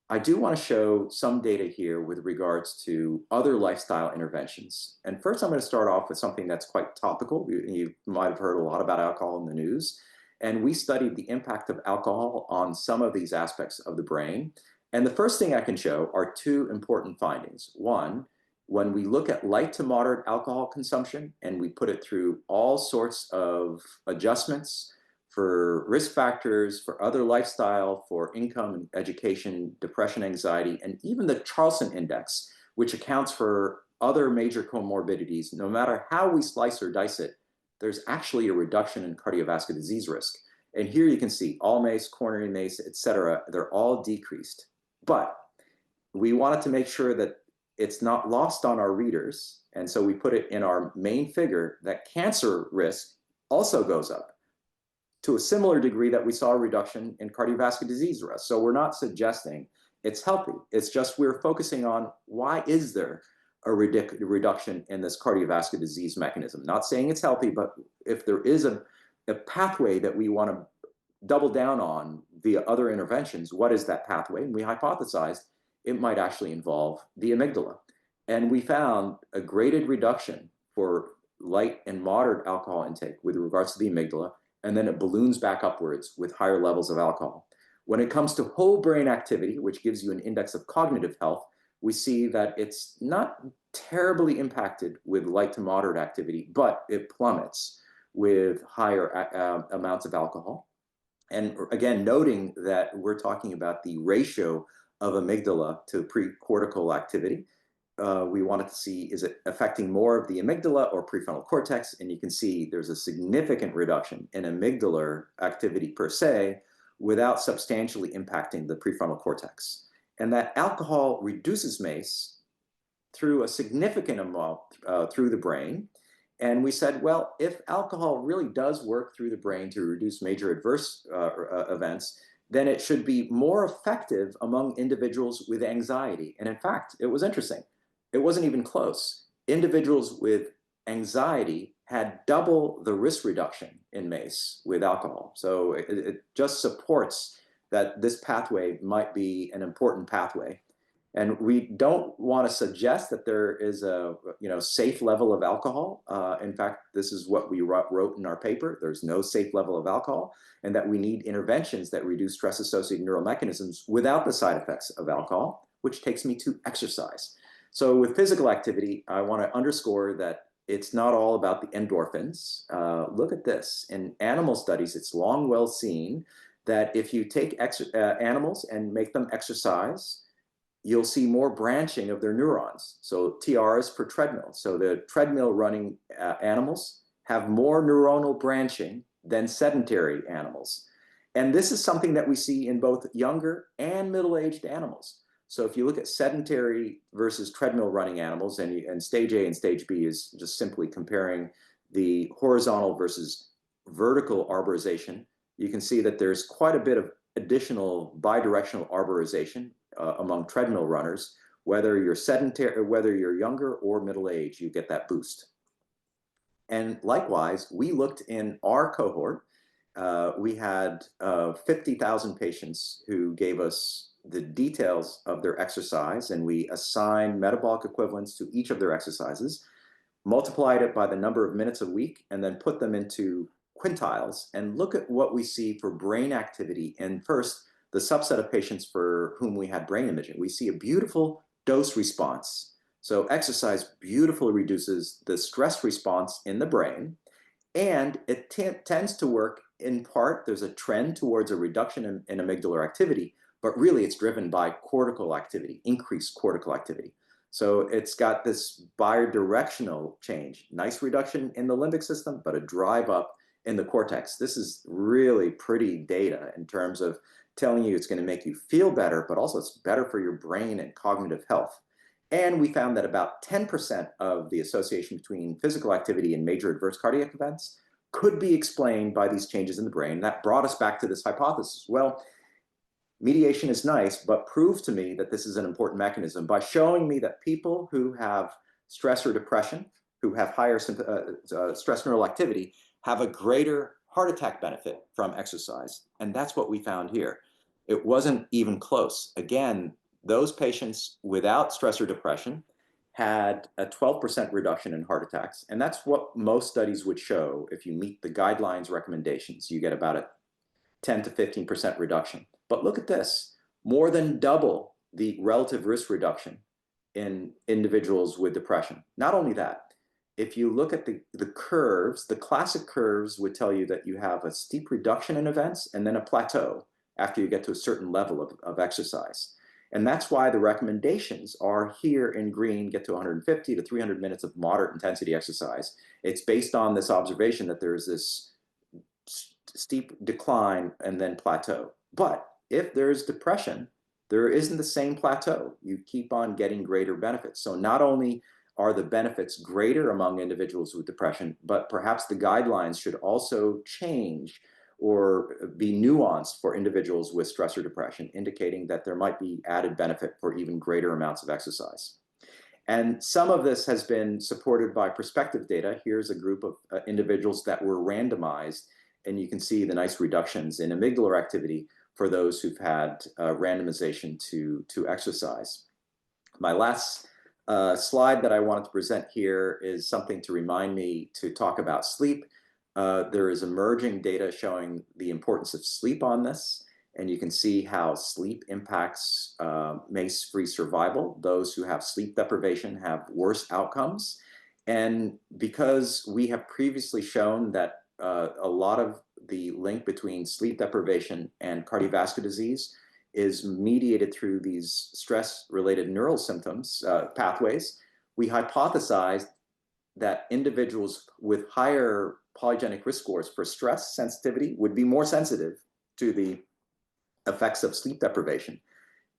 I do want to show some data here with regards to other lifestyle interventions. And first, I'm going to start off with something that's quite topical. You might have heard a lot about alcohol in the news. And we studied the impact of alcohol on some of these aspects of the brain. And the first thing I can show are two important findings. One, when we look at light to moderate alcohol consumption and we put it through all sorts of adjustments for risk factors, for other lifestyle, for income, education, depression, anxiety, and even the Charlson Index, which accounts for other major comorbidities, no matter how we slice or dice it, there's actually a reduction in cardiovascular disease risk. And here you can see all MACE, coronary MACE, et cetera, they're all decreased. But we wanted to make sure that it's not lost on our readers. And so we put it in our main figure that cancer risk also goes up to a similar degree that we saw a reduction in cardiovascular disease risk. So we're not suggesting it's healthy. It's just we're focusing on why is there a reduction in this cardiovascular disease mechanism. Not saying it's healthy, but if there is a pathway that we want to double down on via other interventions, what is that pathway? And we hypothesized it might actually involve the amygdala. And we found a graded reduction for light and moderate alcohol intake with regards to the amygdala, and then it balloons back upwards with higher levels of alcohol. When it comes to whole brain activity, which gives you an index of cognitive health, we see that it's not terribly impacted with light to moderate activity, but it plummets with higher amounts of alcohol. And again, noting that we're talking about the ratio of amygdala to precortical activity, we wanted to see, is it affecting more of the amygdala or prefrontal cortex? And you can see there's a significant reduction in amygdalar activity per se without substantially impacting the prefrontal cortex. And that alcohol reduces MACE through a significant amount through the brain. And we said, well, if alcohol really does work through the brain to reduce major adverse events, then it should be more effective among individuals with anxiety. And in fact, it was interesting. It wasn't even close. Individuals with anxiety had double the risk reduction in MACE with alcohol. So it just supports that this pathway might be an important pathway. And we don't want to suggest that there is a safe level of alcohol. In fact, this is what we wrote in our paper. There's no safe level of alcohol, and that we need interventions that reduce stress-associated neural mechanisms without the side effects of alcohol, which takes me to exercise. So with physical activity, I want to underscore that it's not all about the endorphins. Look at this. In animal studies, it's long well seen that if you take animals and make them exercise, you'll see more branching of their neurons. So TRs per treadmill. So the treadmill running animals have more neuronal branching than sedentary animals. And this is something that we see in both younger and middle-aged animals. So if you look at sedentary versus treadmill running animals, and stage A and stage B is just simply comparing the horizontal versus vertical arborization, you can see that there's quite a bit of additional bidirectional arborization among treadmill runners. Whether you're sedentary, whether you're younger or middle-aged, you get that boost. And likewise, we looked in our cohort. We had 50,000 patients who gave us the details of their exercise, and we assigned metabolic equivalents to each of their exercises, multiplied it by the number of minutes a week, and then put them into quintiles and look at what we see for brain activity in first the subset of patients for whom we had brain imaging. We see a beautiful dose response. So exercise beautifully reduces the stress response in the brain, and it tends to work in part. There's a trend towards a reduction in amygdala activity, but really it's driven by cortical activity, increased cortical activity. So it's got this bidirectional change, nice reduction in the limbic system, but a drive up in the cortex. This is really pretty data in terms of telling you it's going to make you feel better, but also it's better for your brain and cognitive health. And we found that about 10% of the association between physical activity and major adverse cardiac events could be explained by these changes in the brain. That brought us back to this hypothesis. Well, mediation is nice, but prove to me that this is an important mechanism by showing me that people who have stress or depression, who have higher stress neural activity, have a greater heart attack benefit from exercise. And that's what we found here. It wasn't even close. Again, those patients without stress or depression had a 12% reduction in heart attacks. And that's what most studies would show. If you meet the guidelines recommendations, you get about a 10 to 15% reduction. But look at this, more than double the relative risk reduction in individuals with depression. Not only that, if you look at the curves, the classic curves would tell you that you have a steep reduction in events and then a plateau after you get to a certain level of exercise. And that's why the recommendations are here in green, get to 150 to 300 minutes of moderate intensity exercise. It's based on this observation that there's this steep decline and then plateau. But if there's depression, there isn't the same plateau. You keep on getting greater benefits. So not only are the benefits greater among individuals with depression, but perhaps the guidelines should also change or be nuanced for individuals with stress or depression, indicating that there might be added benefit for even greater amounts of exercise. And some of this has been supported by prospective data. Here's a group of individuals that were randomized, and you can see the nice reductions in amygdala activity for those who've had randomization to exercise. My last slide that I wanted to present here is something to remind me to talk about sleep. There is emerging data showing the importance of sleep on this, and you can see how sleep impacts MACE-free survival. Those who have sleep deprivation have worse outcomes. And because we have previously shown that a lot of the link between sleep deprivation and cardiovascular disease is mediated through these stress-related neural symptoms, pathways, we hypothesized that individuals with higher polygenic risk scores for stress sensitivity would be more sensitive to the effects of sleep deprivation.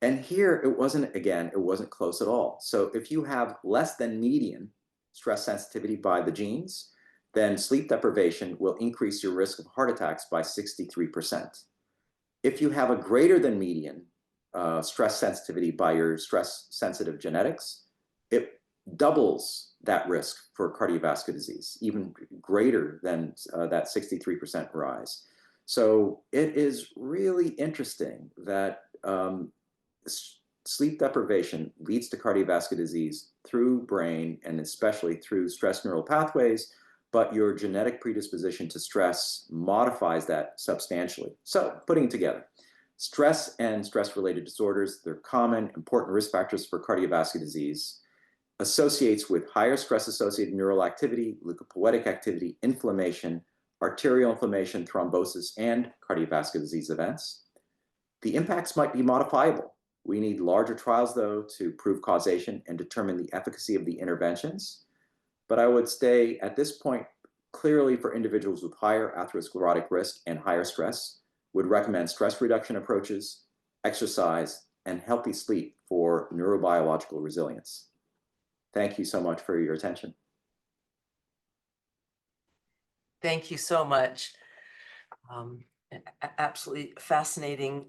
And here it wasn't close at all. So if you have less than median stress sensitivity by the genes, then sleep deprivation will increase your risk of heart attacks by 63%. If you have a greater than median stress sensitivity by your stress sensitive genetics, it doubles that risk for cardiovascular disease, even greater than that 63% rise. So it is really interesting that sleep deprivation leads to cardiovascular disease through brain and especially through stress neural pathways, but your genetic predisposition to stress modifies that substantially. So putting it together, stress and stress-related disorders, they're common, important risk factors for cardiovascular disease, associates with higher stress-associated neural activity, leukopoietic activity, inflammation, arterial inflammation, thrombosis, and cardiovascular disease events. The impacts might be modifiable. We need larger trials, though, to prove causation and determine the efficacy of the interventions. But I would say at this point, clearly for individuals with higher atherosclerotic risk and higher stress, would recommend stress reduction approaches, exercise, and healthy sleep for neurobiological resilience. Thank you so much for your attention. Thank you so much. Absolutely fascinating,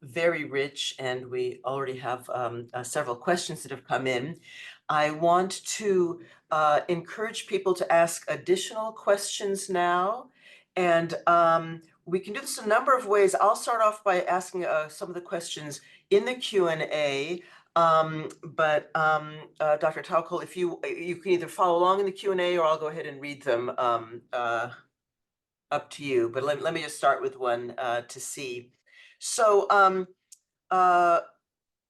very rich, and we already have several questions that have come in. I want to encourage people to ask additional questions now, and we can do this a number of ways. I'll start off by asking some of the questions in the Q&A, but Dr. Tawakol, if you can either follow along in the Q&A or I'll go ahead and read them. Up to you, but let me just start with one to see. So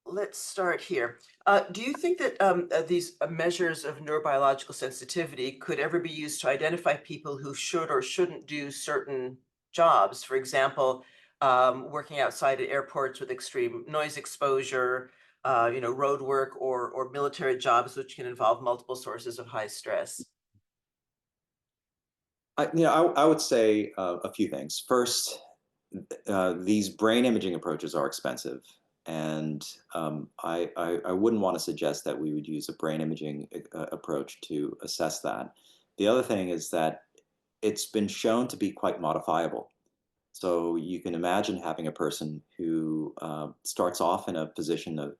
let's start here. Do you think that these measures of neurobiological sensitivity could ever be used to identify people who should or shouldn't do certain jobs? For example, working outside at airports with extreme noise exposure, road work or military jobs, which can involve multiple sources of high stress? I would say a few things. First, these brain imaging approaches are expensive, and I wouldn't want to suggest that we would use a brain imaging approach to assess that. The other thing is that it's been shown to be quite modifiable. So you can imagine having a person who starts off in a position of,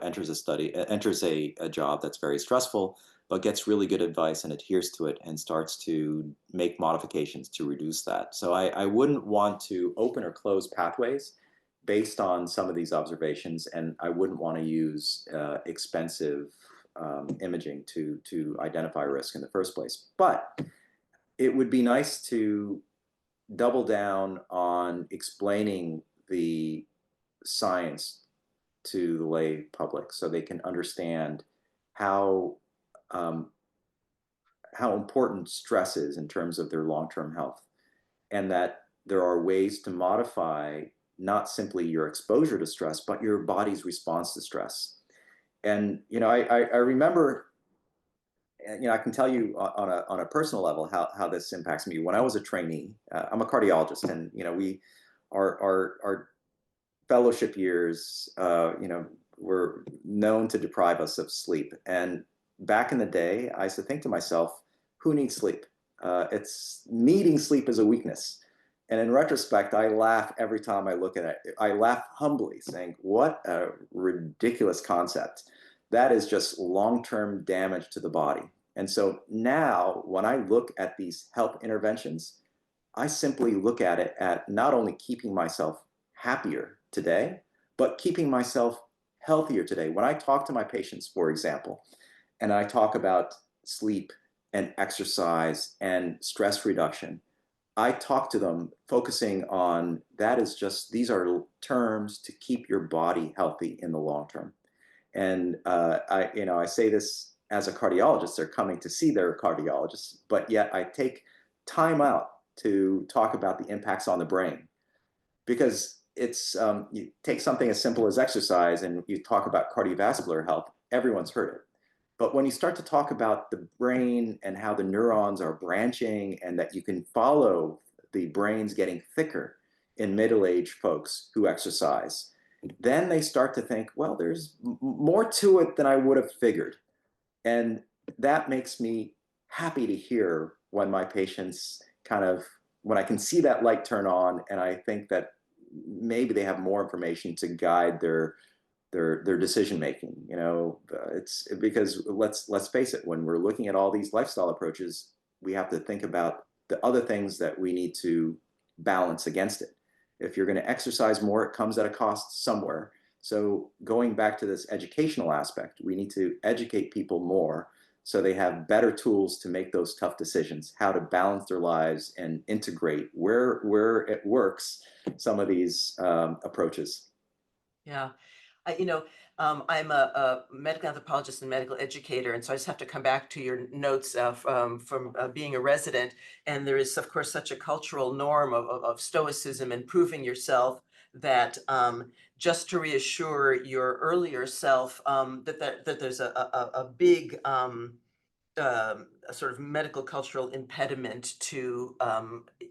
enters a job that's very stressful, but gets really good advice and adheres to it and starts to make modifications to reduce that. So I wouldn't want to open or close pathways based on some of these observations, and I wouldn't want to use expensive imaging to identify risk in the first place. But it would be nice to double down on explaining the science to the lay public so they can understand how important stress is in terms of their long-term health, and that there are ways to modify not simply your exposure to stress, but your body's response to stress. And I remember, I can tell you on a personal level how this impacts me. When I was a trainee, I'm a cardiologist, and our fellowship years, were known to deprive us of sleep. And back in the day, I used to think to myself, who needs sleep? It's needing sleep is a weakness. And in retrospect, I laugh every time I look at it. I laugh humbly, saying, what a ridiculous concept. That is just long-term damage to the body. And so now when I look at these health interventions, I simply look at it at not only keeping myself happier today, but keeping myself healthier today. When I talk to my patients, for example, and I talk about sleep and exercise and stress reduction, I talk to them focusing on these are terms to keep your body healthy in the long term. And I say this as a cardiologist, they're coming to see their cardiologist, but yet I take time out to talk about the impacts on the brain. Because you take something as simple as exercise and you talk about cardiovascular health, everyone's heard it. But when you start to talk about the brain and how the neurons are branching and that you can follow the brains getting thicker in middle-aged folks who exercise, then they start to think, well, there's more to it than I would have figured. And that makes me happy to hear when my patients when I can see that light turn on, and I think that maybe they have more information to guide their decision making. It's because let's face it, when we're looking at all these lifestyle approaches, we have to think about the other things that we need to balance against it. If you're going to exercise more, it comes at a cost somewhere. So going back to this educational aspect, we need to educate people more so they have better tools to make those tough decisions, how to balance their lives and integrate where it works, some of these approaches. Yeah. I'm a medical anthropologist and medical educator, and so I just have to come back to your notes from being a resident. And there is, of course, such a cultural norm of stoicism and proving yourself that just to reassure your earlier self that there's a big a sort of medical cultural impediment to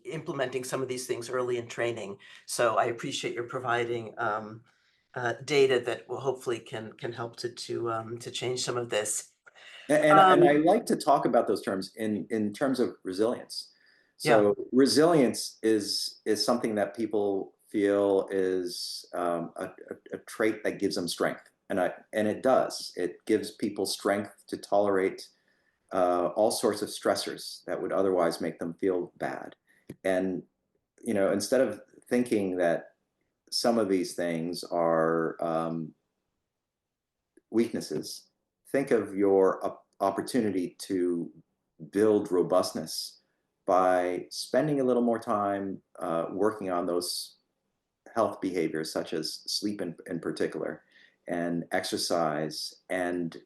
implementing some of these things early in training. So I appreciate your providing data that will hopefully can help to change some of this. And I like to talk about those terms in terms of resilience. Yeah. So resilience is something that people feel is a trait that gives them strength, and it does. It gives people strength to tolerate all sorts of stressors that would otherwise make them feel bad. And instead of thinking that some of these things are weaknesses, think of your opportunity to build robustness by spending a little more time working on those health behaviors, such as sleep in particular, and exercise, and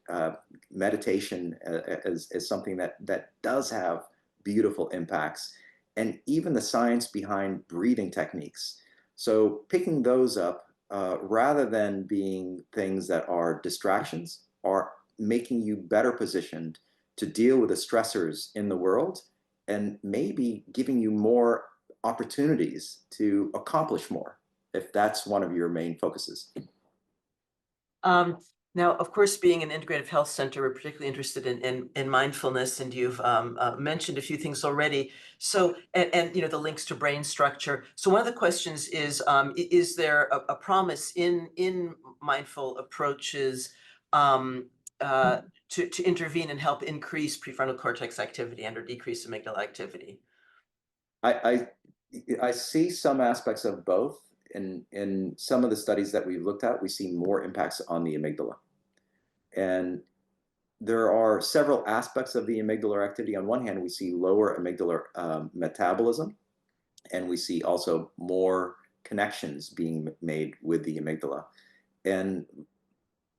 meditation is something that does have beautiful impacts, and even the science behind breathing techniques. So picking those up rather than being things that are distractions, are making you better positioned to deal with the stressors in the world, and maybe giving you more opportunities to accomplish more, if that's one of your main focuses. Now, of course, being an integrative health center, we're particularly interested in mindfulness, and you've mentioned a few things already. So, and the links to brain structure. So, one of the questions is there a promise in mindful approaches to intervene and help increase prefrontal cortex activity and or decrease amygdala activity? I I see some aspects of both. In some of the studies that we've looked at, we see more impacts on the amygdala. And there are several aspects of the amygdala activity. On one hand, we see lower amygdala metabolism, and we see also more connections being made with the amygdala. And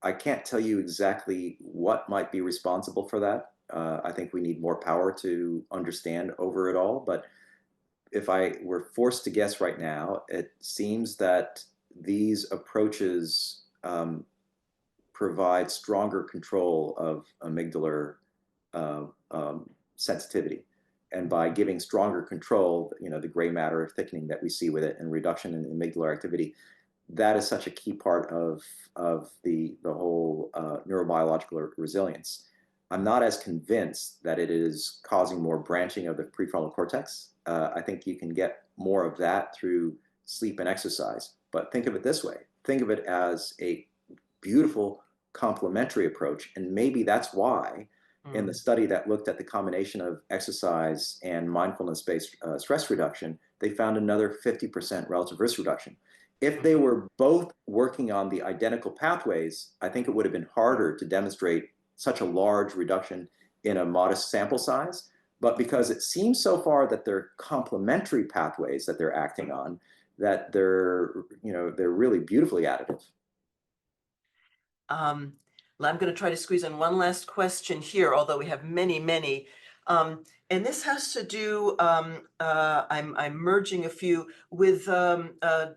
I can't tell you exactly what might be responsible for that. I think we need more power to understand over it all. But if I were forced to guess right now, it seems that these approaches provide stronger control of amygdala uh, sensitivity. And by giving stronger control, the gray matter thickening that we see with it and reduction in amygdala activity, that is such a key part of the whole neurobiological resilience. I'm not as convinced that it is causing more branching of the prefrontal cortex. I think you can get more of that through sleep and exercise. But think of it this way. Think of it as a beautiful complementary approach. And maybe that's why in the study that looked at the combination of exercise and mindfulness-based stress reduction, they found another 50% relative risk reduction. If they were both working on the identical pathways, I think it would have been harder to demonstrate such a large reduction in a modest sample size. But because it seems so far that they're complementary pathways that they're acting on, that they're really beautifully additive. I'm going to try to squeeze in one last question here, although we have many, many. And this has to do, I'm merging a few with the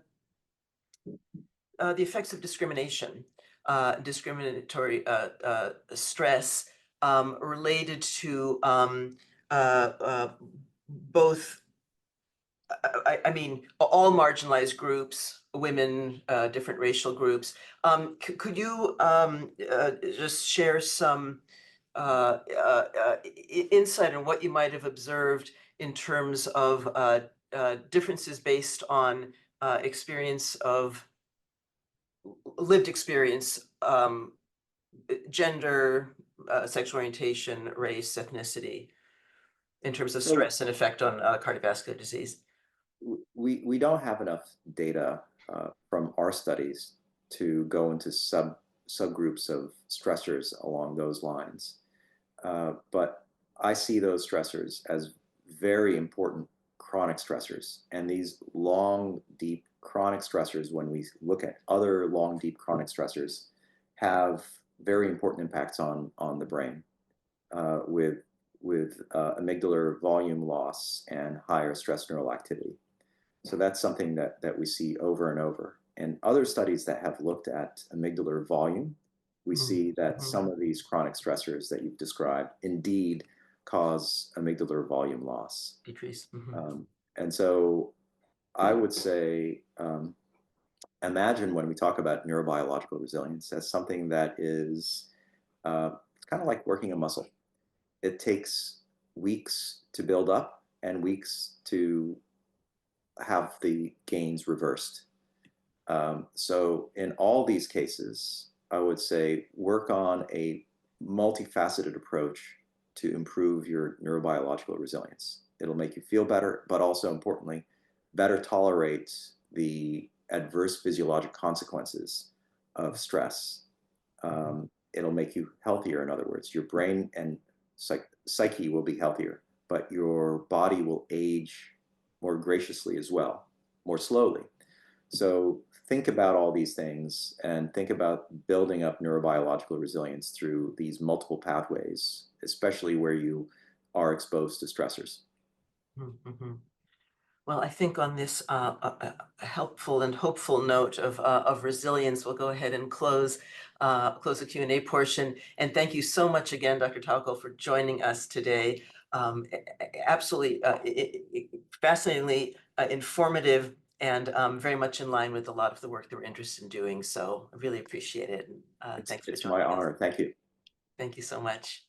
effects of discrimination, discriminatory stress related to both, I mean, all marginalized groups, women, different racial groups. Could you just share some insight on what you might have observed in terms of differences based on experience of lived experience, gender, sexual orientation, race, ethnicity, in terms of So stress and effect on cardiovascular disease? we don't have enough data from our studies to go into subgroups of stressors along those lines. But I see those stressors as very important chronic stressors. And these long, deep chronic stressors, when we look at other long, deep chronic stressors, have very important impacts on the brain with amygdala volume loss and higher stress neural activity. So that's something that we see over and over. And other studies that have looked at amygdala volume we see that Mhm. some of these chronic stressors that you've described indeed cause amygdala volume loss. Decrease. And so I would say, imagine when we talk about neurobiological resilience as something that is it's kind of like working a muscle. It takes weeks to build up and weeks to have the gains reversed. So in all these cases, I would say work on a multifaceted approach to improve your neurobiological resilience. It'll make you feel better, but also importantly, better tolerate the adverse physiologic consequences of stress. It'll make you healthier, in other words. Your brain and psyche will be healthier, but your body will age more graciously as well, more slowly. So think about all these things and think about building up neurobiological resilience through these multiple pathways, especially where you are exposed to stressors. Mhm. Well, I think on this a helpful and hopeful note of resilience, we'll go ahead and close the Q&A portion. And thank you so much again, Dr. Tawakol, for joining us today. Absolutely fascinatingly informative and very much in line with a lot of the work that we're interested in doing. So I really appreciate it. And thanks for It's my joining us. honor. Thank you. Thank you so much.